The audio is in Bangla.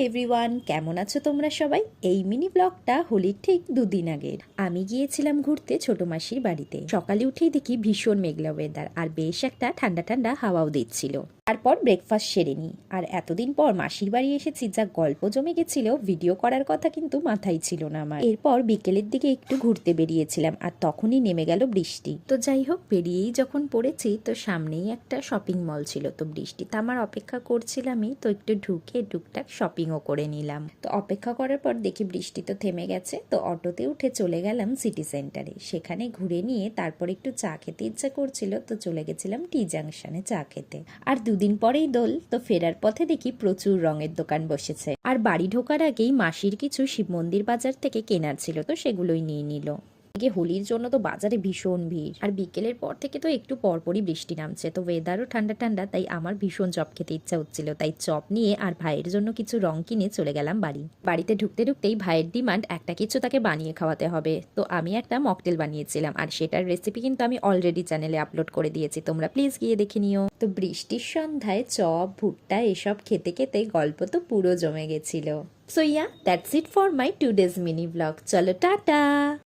এভরিওয়ান, কেমন আছো তোমরা সবাই? এই মিনি ব্লগটা হোলির ঠিক 2 দিন আগের। আমি গিয়েছিলাম ঘুরতে ছোট মাসির বাড়িতে। সকালে উঠেই দেখি ভীষণ মেঘলা ওয়েদার আর বেশ একটা ঠান্ডা ঠান্ডা হাওয়াও দিচ্ছিল। তারপর ব্রেকফাস্ট সেরে নিই। আর এতদিন পর মাসির বাড়ি এসেছি, যা গল্প জমে গেছিল, ভিডিও করার কথা কিন্তু মাথায় ছিল না আমার। এরপর বিকেলের দিকে একটু ঘুরতে বেরিয়েছিলাম আর তখনই নেমে গেল বৃষ্টি। তো যাই হোক, বেরিয়েই যখন পড়েছি তো সামনেই একটা শপিং মল ছিল। তো বৃষ্টিতে আমার অপেক্ষা করছিলামই, তো একটু ঢুকে টুকটাক শপিংও করে নিলাম। তো অপেক্ষা করার পর দেখি বৃষ্টি তো থেমে গেছে, তো অটোতে উঠে চলে গেলাম সিটি সেন্টারে। সেখানে ঘুরে নিয়ে তারপর একটু চা খেতে ইচ্ছা করছিল, তো চলে গেছিলাম টি জাংশনে চা খেতে। আর 2 দিন পরেই দোল, তো ফেরার পথে দেখি প্রচুর রঙের দোকান বসেছে। আর বাড়ি ঢোকার আগেই মাসির কিছু শিব মন্দির বাজার থেকে কেনার ছিল, তো সেগুলোই নিয়ে নিল। হোলির জন্য তো বাজারে ভীষণ ভিড়। আর বিকেলের পর থেকে তো একটু পরপরই বৃষ্টি নামছে, তো ওয়েদারও ঠান্ডা ঠান্ডা, তাই আমার ভীষণ চপ খেতে ইচ্ছা হচ্ছিল। তাই চপ নিয়ে আর ভাইয়ের জন্য কিছু রং কিনে চলে গেলাম বাড়িতে ঢুকতে ঢুকতেই ভাইয়ের ডিমান্ড একটা কিছু তাকে বানিয়ে খাওয়াতে হবে। তো আমি একটা মকটেল বানিয়েছিলাম, আর সেটার রেসিপি কিন্তু আমি অলরেডি চ্যানেলে আপলোড করে দিয়েছি, তোমরা প্লিজ গিয়ে দেখে নিও। তো বৃষ্টির সন্ধ্যায় চপ ভুট্টা এসব খেতে খেতে গল্প তো পুরো জমে গেছিল। So yeah, that's it for my 2 days mini blog. চলো টাটা।